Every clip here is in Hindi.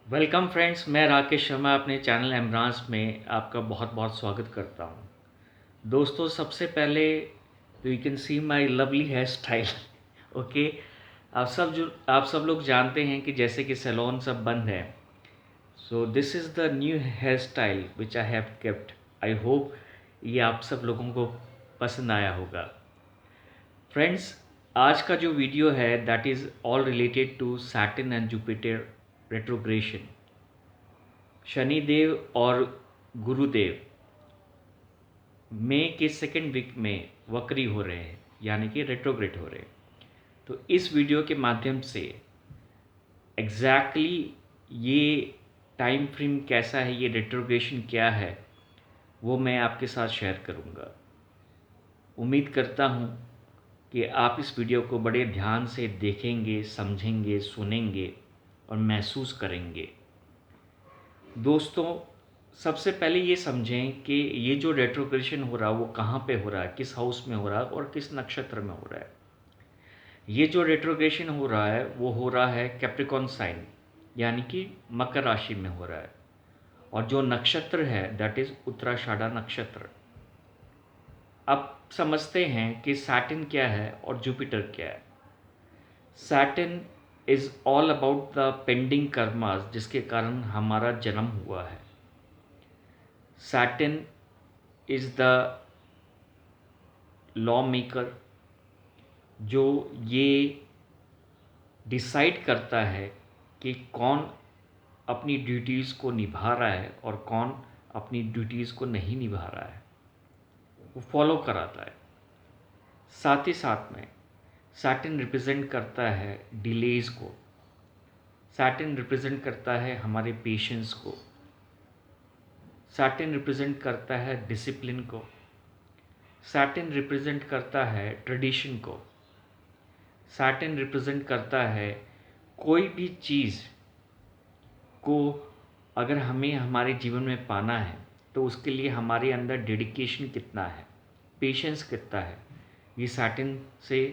वेलकम फ्रेंड्स, मैं राकेश शर्मा अपने चैनल एमरांस में आपका बहुत बहुत स्वागत करता हूँ। दोस्तों, सबसे पहले you can see my lovely hair style. Okay, आप सब लोग जानते हैं कि जैसे कि सैलून सब बंद है, so this is the new hair style which I have kept. I hope ये आप सब लोगों को पसंद आया होगा। फ्रेंड्स, आज का जो वीडियो है that is all related to Saturn and Jupiter retrogression. Shanidev और गुरुदेव मई के सेकेंड वीक में वक्री हो रहे हैं, यानी कि रेट्रोग्रेड हो रहे हैं। तो इस वीडियो के माध्यम से एग्जैक्टली ये टाइम फ्रेम कैसा है, ये रेट्रोग्रेशन क्या है, वो मैं आपके साथ शेयर करूँगा। उम्मीद करता हूँ कि आप इस वीडियो को बड़े ध्यान से देखेंगे, समझेंगे, सुनेंगे और महसूस करेंगे। दोस्तों, सबसे पहले ये समझें कि ये जो रेट्रोग्रेशन हो रहा है वो कहाँ पे हो रहा है, किस हाउस में हो रहा है और किस नक्षत्र में हो रहा है। ये जो रेट्रोग्रेशन हो रहा है वो हो रहा है कैप्रिकॉन साइन, यानी कि मकर राशि में हो रहा है। और जो नक्षत्र है दैट इज़ उत्तराषाढ़ा नक्षत्र। अब समझते हैं कि सैटर्न क्या है और जुपिटर क्या है। Saturn is all about the pending karmas जिसके कारण हमारा जन्म हुआ है। Saturn is the law maker जो ये डिसाइड करता है कि कौन अपनी ड्यूटीज़ को निभा रहा है और कौन अपनी ड्यूटीज़ को नहीं निभा रहा है, वो फॉलो कराता है। साथ ही साथ में सैटर्न रिप्रेजेंट करता है डिलेज़ को, सैटर्न रिप्रेजेंट करता है हमारे पेशेंस को, सैटर्न रिप्रेजेंट करता है डिसिप्लिन को, सैटर्न रिप्रेजेंट करता है ट्रेडिशन को, सैटर्न रिप्रेजेंट करता है कोई भी चीज़ को अगर हमें हमारे जीवन में पाना है तो उसके लिए हमारे अंदर डेडिकेशन कितना है, पेशेंस कितना है, ये सैटर्न से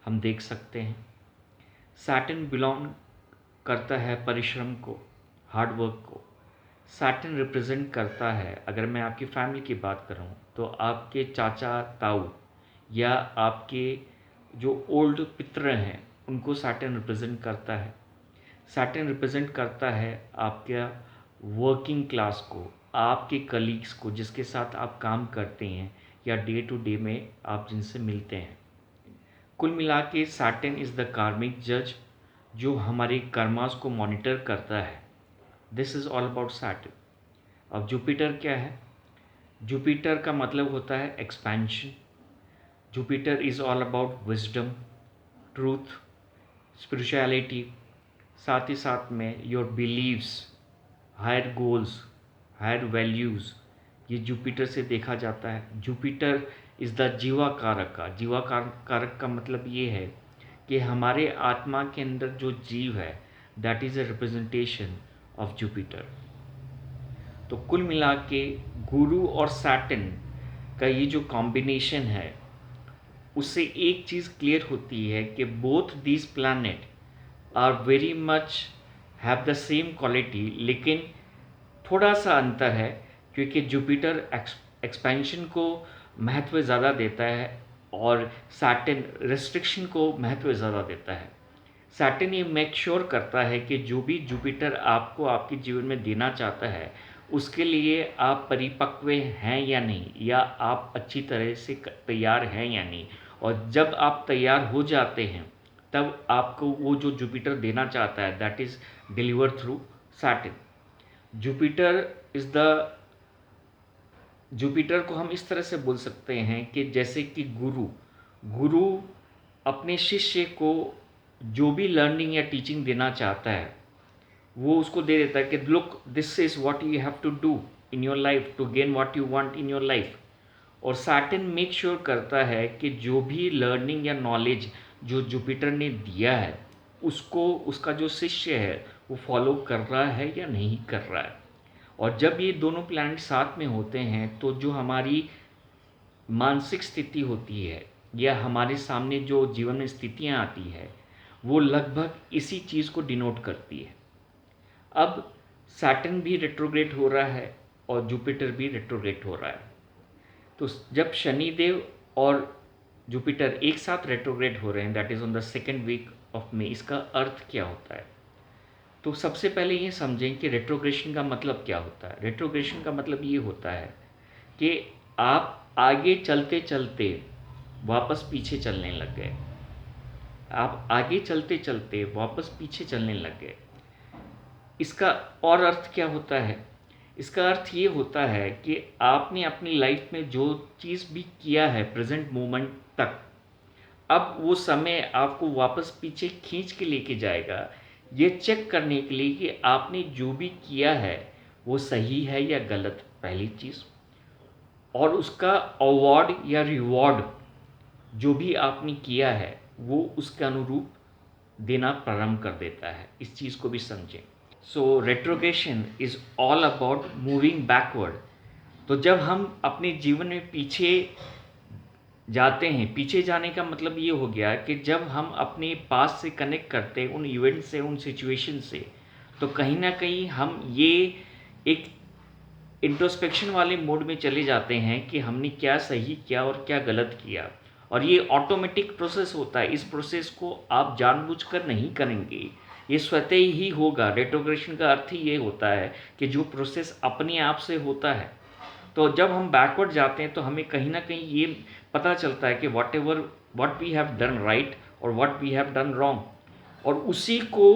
हम देख सकते हैं। सैटर्न बिलोंग करता है परिश्रम को, हार्ड वर्क को। सैटर्न रिप्रेजेंट करता है, अगर मैं आपकी फैमिली की बात करूं तो आपके चाचा ताऊ या आपके जो ओल्ड पितर हैं उनको सैटर्न रिप्रेजेंट करता है। सैटर्न रिप्रेजेंट करता है आपका वर्किंग क्लास को, आपके कलीग्स को जिसके साथ आप काम करते हैं या डे टू डे में आप जिनसे मिलते हैं। कुल मिला के सैटर्न इज़ द कार्मिक जज जो हमारे कर्मास को मॉनिटर करता है। This is all about Saturn. अब जुपिटर क्या है? जुपिटर का मतलब होता है expansion. Jupiter is all about wisdom, truth, spirituality, साथ ही साथ में your believes, higher goals, higher values, ये जुपिटर से देखा जाता है। जुपिटर इज़ द जीवा कारक का, जीवा कारक का मतलब ये है कि हमारे आत्मा के अंदर जो जीव है that is a representation of Jupiter. तो कुल मिला के गुरु और सैटर्न का ये जो कॉम्बिनेशन है उससे एक चीज़ क्लियर होती है कि both this planet are very much have the same quality, लेकिन थोड़ा सा अंतर है क्योंकि जुपिटर एक्सपेंशन को महत्व ज़्यादा देता है और सैटर्न रिस्ट्रिक्शन को महत्व ज़्यादा देता है। सैटर्न ये मेक श्योर करता है कि जो भी जुपिटर आपको आपके जीवन में देना चाहता है उसके लिए आप परिपक्व हैं या नहीं, या आप अच्छी तरह से तैयार हैं या नहीं। और जब आप तैयार हो जाते हैं तब आपको वो जो जुपिटर देना चाहता है that is deliver through Saturn. Jupiter is the Jupiter को हम इस तरह से बोल सकते हैं कि जैसे कि गुरु गुरु अपने शिष्य को जो भी लर्निंग या टीचिंग देना चाहता है वो उसको दे देता है कि look this is what you have to do in your life to gain what you want in your life. और सैटर्न मेक श्योर करता है कि जो भी लर्निंग या नॉलेज जो जुपिटर ने दिया है उसको उसका जो शिष्य है वो फॉलो कर रहा है या नहीं कर रहा है। और जब ये दोनों प्लैनेट साथ में होते हैं तो जो हमारी मानसिक स्थिति होती है या हमारे सामने जो जीवन में स्थितियाँ आती है वो लगभग इसी चीज़ को डिनोट करती है। अब सैटर्न भी रेट्रोग्रेड हो रहा है और जुपिटर भी रेट्रोग्रेड हो रहा है। तो जब शनिदेव और जुपिटर एक साथ रेट्रोग्रेड हो रहे हैं, that is on the second week of May, इसका अर्थ क्या होता है? तो सबसे पहले ये समझें कि रेट्रोग्रेशन का मतलब क्या होता है। रेट्रोग्रेशन का मतलब ये होता है कि आप आगे चलते चलते वापस पीछे चलने लग गए। आप आगे चलते चलते वापस पीछे चलने लग गए। इसका और अर्थ क्या होता है? इसका अर्थ ये होता है कि आपने अपनी लाइफ में जो चीज़ भी किया है प्रेजेंट मोमेंट तक, अब वो समय आपको वापस पीछे खींच के लेके जाएगा, ये चेक करने के लिए कि आपने जो भी किया है वो सही है या गलत, पहली चीज़। और उसका अवार्ड या रिवॉर्ड जो भी आपने किया है वो उसके अनुरूप देना प्रारंभ कर देता है। इस चीज़ को भी समझें। So retrogression is all about moving backward. तो जब हम अपने जीवन में पीछे जाते हैं, पीछे जाने का मतलब ये हो गया कि जब हम अपने पास से कनेक्ट करते हैं उन इवेंट से, उन सिचुएशन से, तो कहीं ना कहीं हम ये एक इंट्रोस्पेक्शन वाले मोड में चले जाते हैं कि हमने क्या सही किया और क्या गलत किया। और ये ऑटोमेटिक प्रोसेस होता है। इस प्रोसेस को आप जानबूझकर नहीं करेंगे, ये स्वतः ही होगा। रेट्रोग्रेशन का अर्थ ही ये होता है कि जो प्रोसेस अपने आप से होता है। तो जब हम बैकवर्ड जाते हैं तो हमें कहीं ना कहीं ये पता चलता है कि what we have done right और what we have done wrong, और उसी को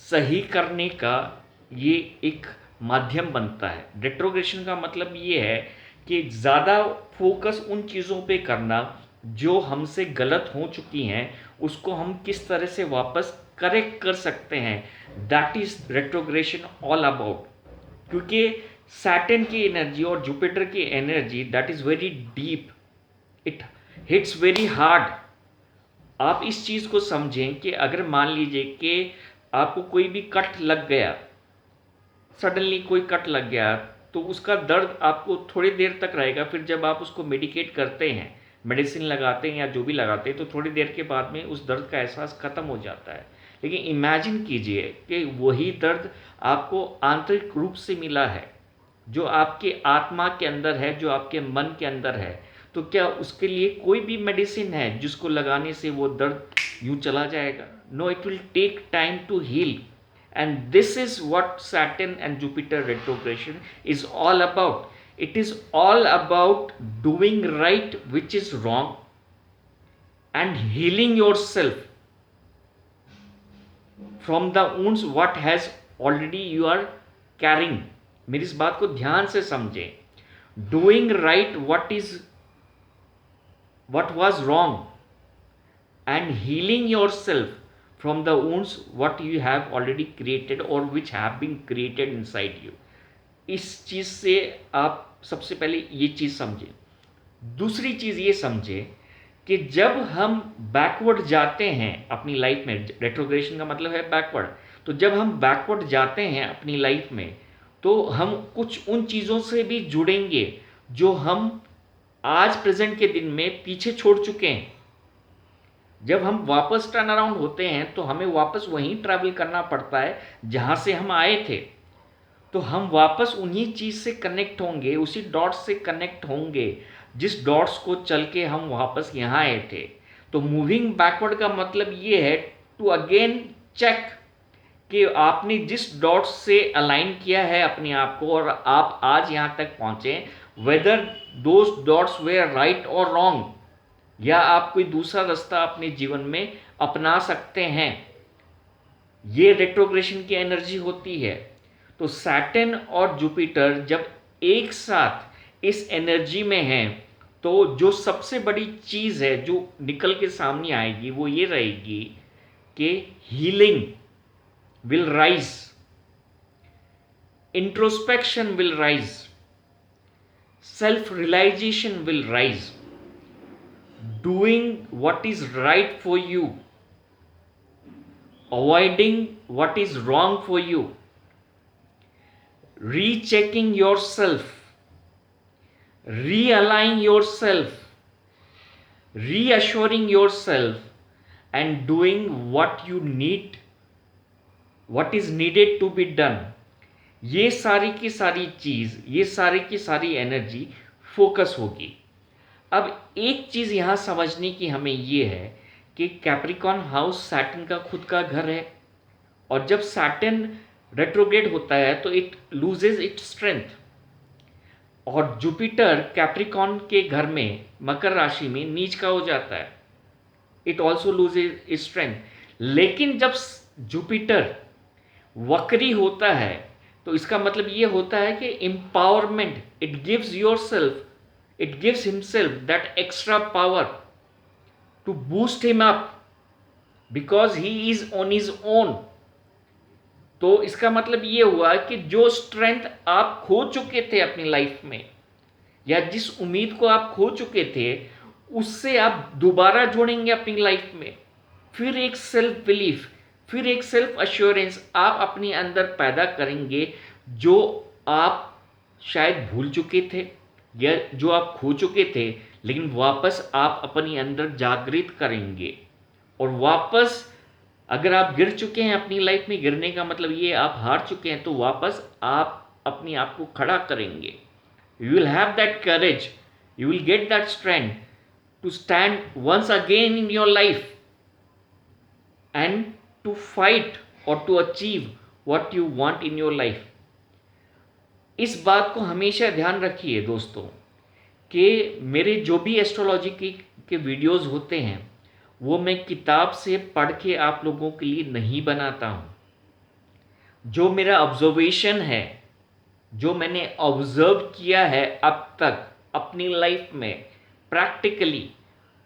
सही करने का ये एक माध्यम बनता है। रेट्रोग्रेशन का मतलब ये है कि ज़्यादा फोकस उन चीज़ों पे करना जो हमसे गलत हो चुकी हैं, उसको हम किस तरह से वापस करेक्ट कर सकते हैं। That is retrogression all about. क्योंकि सैटर्न की एनर्जी और जुपिटर की energy that is very deep, it hits very hard. आप इस चीज़ को समझें कि अगर मान लीजिए कि आपको कोई भी कट लग गया, सडनली कोई कट लग गया, तो उसका दर्द आपको थोड़ी देर तक रहेगा। फिर जब आप उसको मेडिकेट करते हैं, मेडिसिन लगाते हैं या जो भी लगाते हैं, तो थोड़ी देर के बाद में उस दर्द का एहसास ख़त्म हो जाता है। लेकिन इमेजिन कीजिए कि वही दर्द आपको आंतरिक रूप से मिला है, जो आपके आत्मा के अंदर है, जो आपके मन के अंदर है। तो क्या उसके लिए कोई भी मेडिसिन है जिसको लगाने से वो दर्द यूं चला जाएगा? No, it will take time to heal. And this is what Saturn and Jupiter retrogression is all about. It is all about doing right which is wrong and healing yourself from the wounds what has already you are carrying. मेरी इस बात को ध्यान से समझें। Doing right what was wrong and healing yourself from the wounds what you have already created or which have been created inside you। इस चीज़ से आप सबसे पहले ये चीज़ समझें। दूसरी चीज़ ये समझें कि जब हम बैकवर्ड जाते हैं अपनी लाइफ में, रेट्रोग्रेशन का मतलब है बैकवर्ड, तो जब हम बैकवर्ड जाते हैं अपनी लाइफ में, तो हम कुछ उन चीज़ों से भी जुड़ेंगे जो हम आज प्रेजेंट के दिन में पीछे छोड़ चुके हैं। जब हम वापस टर्न अराउंड होते हैं तो हमें वापस वहीं ट्रैवल करना पड़ता है जहाँ से हम आए थे। तो हम वापस उन्हीं चीज़ से कनेक्ट होंगे, उसी डॉट्स से कनेक्ट होंगे जिस डॉट्स को चल के हम वापस यहाँ आए थे। तो मूविंग बैकवर्ड का मतलब ये है टू अगेन चेक कि आपने जिस डॉट्स से अलाइन किया है अपने आप को और आप आज यहाँ तक पहुँचे, whether those dots were right और रॉन्ग, या आप कोई दूसरा रास्ता अपने जीवन में अपना सकते हैं। ये रेट्रोग्रेशन की एनर्जी होती है। तो सैटर्न और जुपिटर जब एक साथ इस एनर्जी में हैं, तो जो सबसे बड़ी चीज़ है जो निकल के सामने आएगी वो ये रहेगी कि healing will rise, introspection will rise, self realisation will rise, doing what is right for you, avoiding what is wrong for you, rechecking yourself, realigning yourself, reassuring yourself, and doing what is needed to be done ये सारी की सारी चीज़, ये सारी की सारी एनर्जी फोकस होगी। अब एक चीज़ यहाँ समझने की हमें ये है कि कैप्रिकॉन हाउस सैटर्न का खुद का घर है, और जब सैटर्न रेट्रोग्रेड होता है तो इट लूजेज इट्स स्ट्रेंथ, और जुपिटर कैप्रिकॉन के घर में मकर राशि में नीच का हो जाता है, it also loses its strength. लेकिन जब जुपिटर वक्री होता है तो इसका मतलब ये होता है कि empowerment, it gives your self, it gives himself that extra power to boost him up because he is on his own। तो इसका मतलब ये हुआ कि जो स्ट्रेंथ आप खो चुके थे अपनी लाइफ में, या जिस उम्मीद को आप खो चुके थे, उससे आप दोबारा जोड़ेंगे अपनी लाइफ में। फिर एक सेल्फ बिलीफ, फिर एक सेल्फ अश्योरेंस आप अपने अंदर पैदा करेंगे, जो आप शायद भूल चुके थे या जो आप खो चुके थे, लेकिन वापस आप अपने अंदर जागृत करेंगे। और वापस अगर आप गिर चुके हैं अपनी लाइफ में, गिरने का मतलब ये आप हार चुके हैं, तो वापस आप अपने आप को खड़ा करेंगे। You will have that courage, you will get that strength to stand once again in your life and to fight और to achieve what you want in your life. इस बात को हमेशा ध्यान रखिए दोस्तों कि मेरे जो भी एस्ट्रोलॉजी के वीडियोस होते हैं वो मैं किताब से पढ़ के आप लोगों के लिए नहीं बनाता हूँ। जो मेरा ऑब्जर्वेशन है, जो मैंने ऑब्जर्व किया है अब तक अपनी लाइफ में प्रैक्टिकली,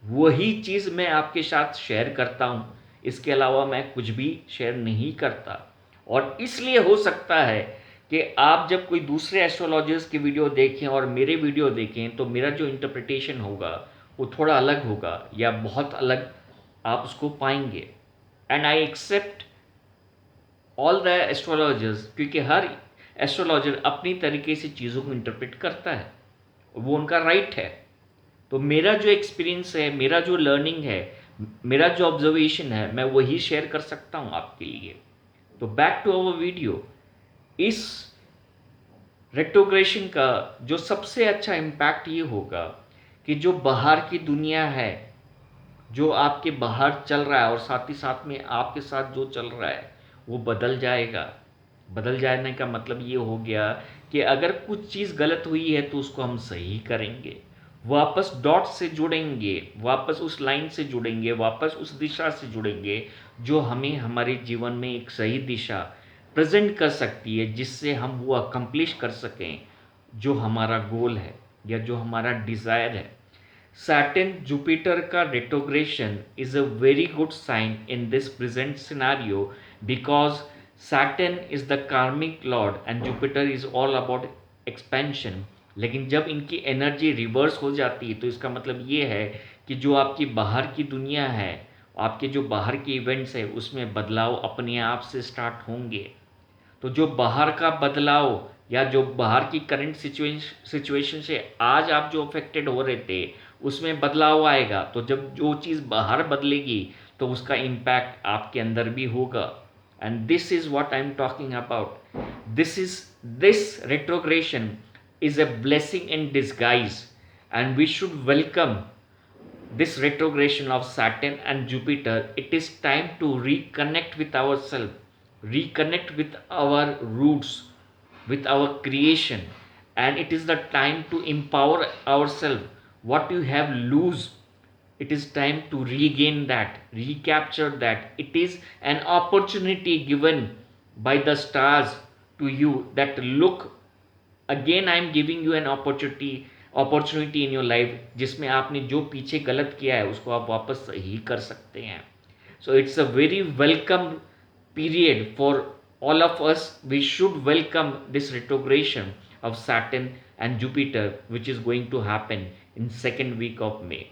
वही चीज़ मैं आपके साथ शेयर करता हूँ। इसके अलावा मैं कुछ भी शेयर नहीं करता। और इसलिए हो सकता है कि आप जब कोई दूसरे एस्ट्रोलॉजर्स की वीडियो देखें और मेरे वीडियो देखें, तो मेरा जो इंटरप्रिटेशन होगा वो थोड़ा अलग होगा या बहुत अलग आप उसको पाएंगे। And I accept all the astrologers, क्योंकि हर एस्ट्रोलॉजर अपनी तरीके से चीज़ों को इंटरप्रेट करता है, वो उनका राइट है। तो मेरा जो एक्सपीरियंस है, मेरा जो लर्निंग है, मेरा जो ऑब्जर्वेशन है, मैं वही शेयर कर सकता हूँ आपके लिए। तो बैक टू आवर वीडियो। इस रेट्रोग्रेशन का जो सबसे अच्छा इम्पैक्ट ये होगा कि जो बाहर की दुनिया है, जो आपके बाहर चल रहा है और साथ ही साथ में आपके साथ जो चल रहा है, वो बदल जाएगा। बदल जाने का मतलब ये हो गया कि अगर कुछ चीज़ गलत हुई है तो उसको हम सही करेंगे, वापस डॉट से जुड़ेंगे, वापस उस लाइन से जुड़ेंगे, वापस उस दिशा से जुड़ेंगे जो हमें हमारे जीवन में एक सही दिशा प्रेजेंट कर सकती है, जिससे हम वो अकम्प्लिश कर सकें जो हमारा गोल है या जो हमारा डिज़ायर है। Saturn Jupiter का retrogression is a very good sign in this present scenario because Saturn is the karmic lord and Jupiter is all about expansion। लेकिन जब इनकी एनर्जी रिवर्स हो जाती है तो इसका मतलब ये है कि जो आपकी बाहर की दुनिया है, आपके जो बाहर के इवेंट्स है, उसमें बदलाव अपने आप से स्टार्ट होंगे। तो जो बाहर का बदलाव या जो बाहर की करंट सिचुएशन से आज आप जो अफेक्टेड हो रहे थे, उसमें बदलाव आएगा। तो जब जो चीज़ बाहर बदलेगी तो उसका इम्पैक्ट आपके अंदर भी होगा। And this is what I am talking about. This retrogression is a blessing in disguise and we should welcome this retrogression of Saturn and Jupiter. It is time to reconnect with ourselves, reconnect with our roots, with our creation, and it is the time to empower ourselves. What you have lose, it is time to regain that, recapture that. It is an opportunity given by the stars to you that look, again I am giving you an opportunity in your life, जिसमें आपने जो पीछे गलत किया है उसको आप वापस सही कर सकते हैं। So it's a very welcome period for all of us. We should welcome this retrogression of Saturn and Jupiter, which is going to happen in second week of May.